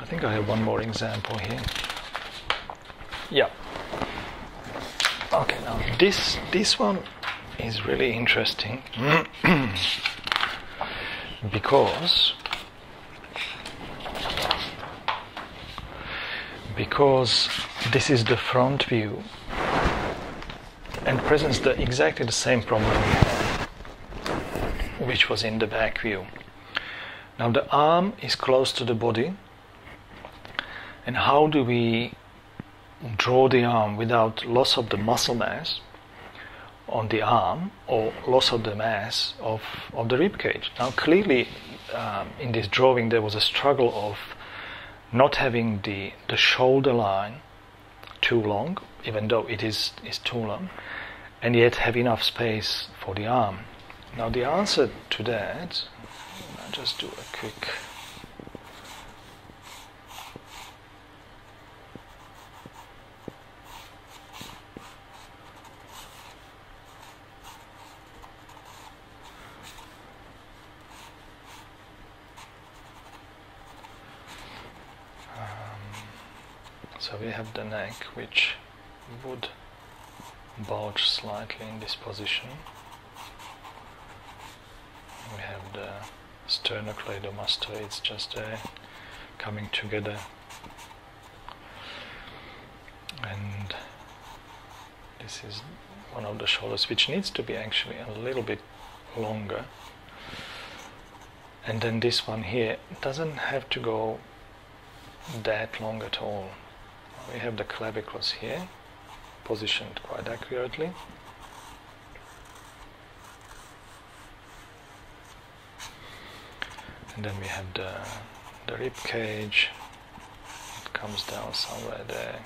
I think I have one more example here. Yeah. Okay, now this one is really interesting because this is the front view and presents exactly the same problem we had, which was in the back view. Now the arm is close to the body, and how do we draw the arm without loss of the muscle mass on the arm or loss of the mass of the rib cage? Now clearly in this drawing there was a struggle of not having the shoulder line too long, even though it is too long, and yet have enough space for the arm. Now the answer to that, I'll just do a quick so we have the neck, which would bulge slightly in this position. We have the sternocleidomastoids just there coming together, and this is one of the shoulders, which needs to be actually a little bit longer, and then this one here doesn't have to go that long at all. We have the clavicles here positioned quite accurately, and then we have the rib cage. It comes down somewhere there.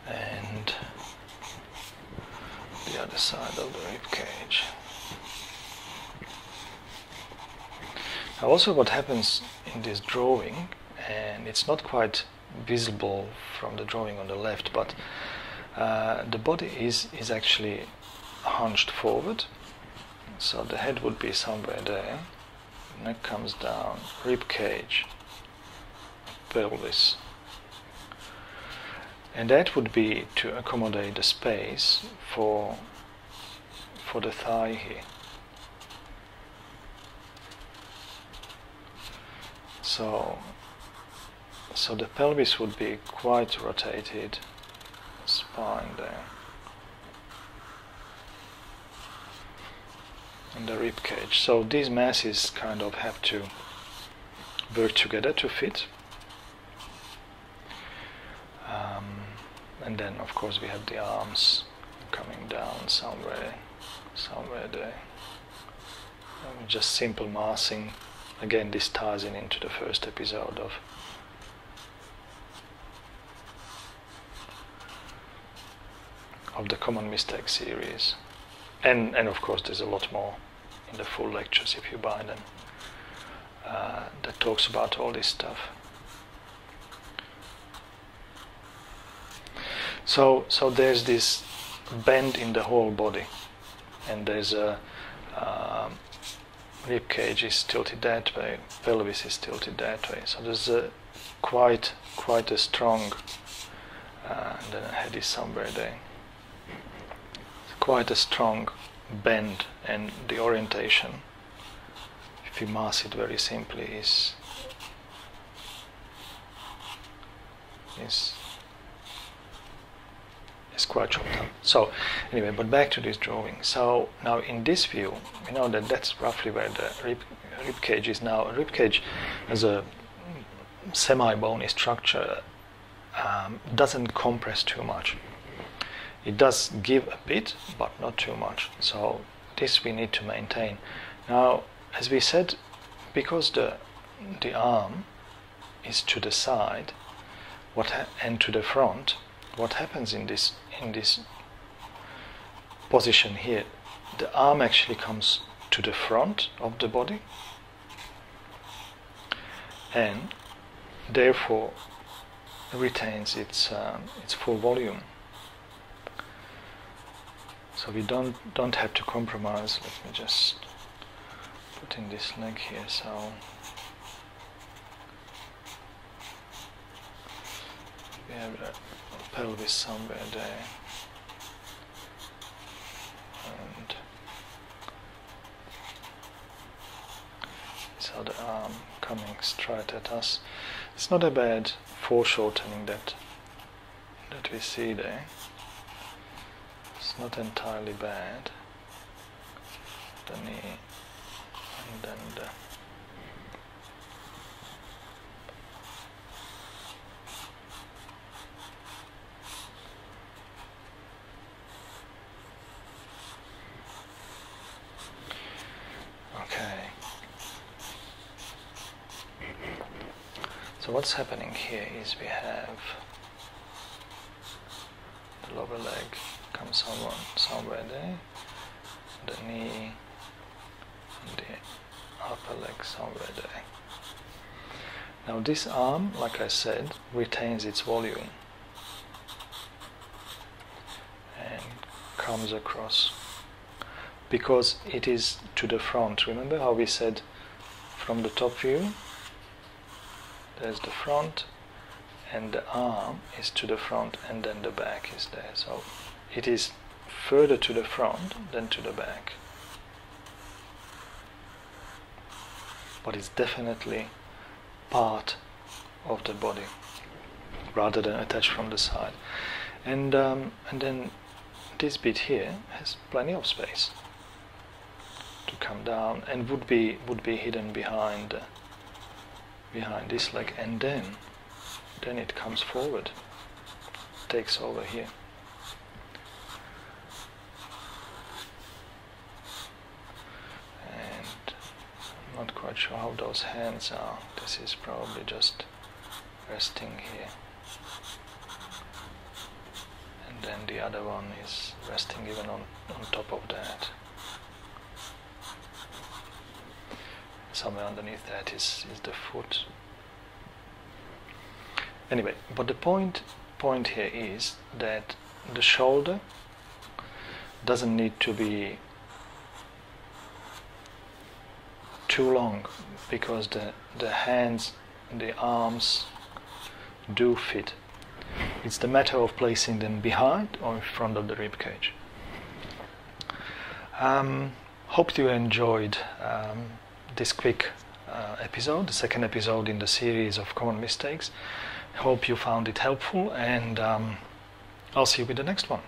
And the other side of the rib cage. Now also what happens in this drawing, and it's not quite visible from the drawing on the left, but the body is actually hunched forward, so the head would be somewhere there, neck comes down, rib cage, pelvis, and that would be to accommodate the space for the thigh here. So the pelvis would be quite rotated, spine there, and the rib cage. So these masses kind of have to work together to fit. And then of course we have the arms coming down somewhere there. Just simple massing. Again, this ties into the first episode of the Common Mistake series. And of course there's a lot more in the full lectures if you buy them that talks about all this stuff. So there's this bend in the whole body, and there's a rib cage is tilted that way, pelvis is tilted that way. So there's quite a strong, and then the head is somewhere there. Quite a strong bend, and the orientation, if you mass it very simply, is quite chopped up. So anyway, but back to this drawing. So now in this view, we know that that's roughly where the rib cage is now. A rib cage as a semi-bony structure doesn't compress too much. It does give a bit, but not too much. So this we need to maintain. Now, as we said, because the arm is to the side and to the front, what happens in this position here, the arm actually comes to the front of the body and therefore retains its full volume. So we don't have to compromise. Let me just put in this leg here. So we have the pelvis somewhere there, and this other arm coming straight at us. It's not a bad foreshortening that we see there. It's not entirely bad. The knee and then the okay. So what's happening here is we have the lower leg comes somewhere there, the knee and the upper leg somewhere there. Now this arm, like I said, retains its volume and comes across because it is to the front. Remember how we said from the top view there's the front and the arm is to the front and then the back is there. So it is further to the front than to the back. But it's definitely part of the body rather than attached from the side. And then this bit here has plenty of space to come down and would be hidden behind this leg, and then it comes forward, takes over here. And I'm not quite sure how those hands are. This is probably just resting here. And then the other one is resting even on top of that. Somewhere underneath that is the foot. Anyway, but the point here is that the shoulder doesn't need to be too long because the hands, the arms do fit. It's the matter of placing them behind or in front of the rib cage. Hope you enjoyed this quick episode, the second episode in the series of common mistakes. Hope you found it helpful, and I'll see you with the next one.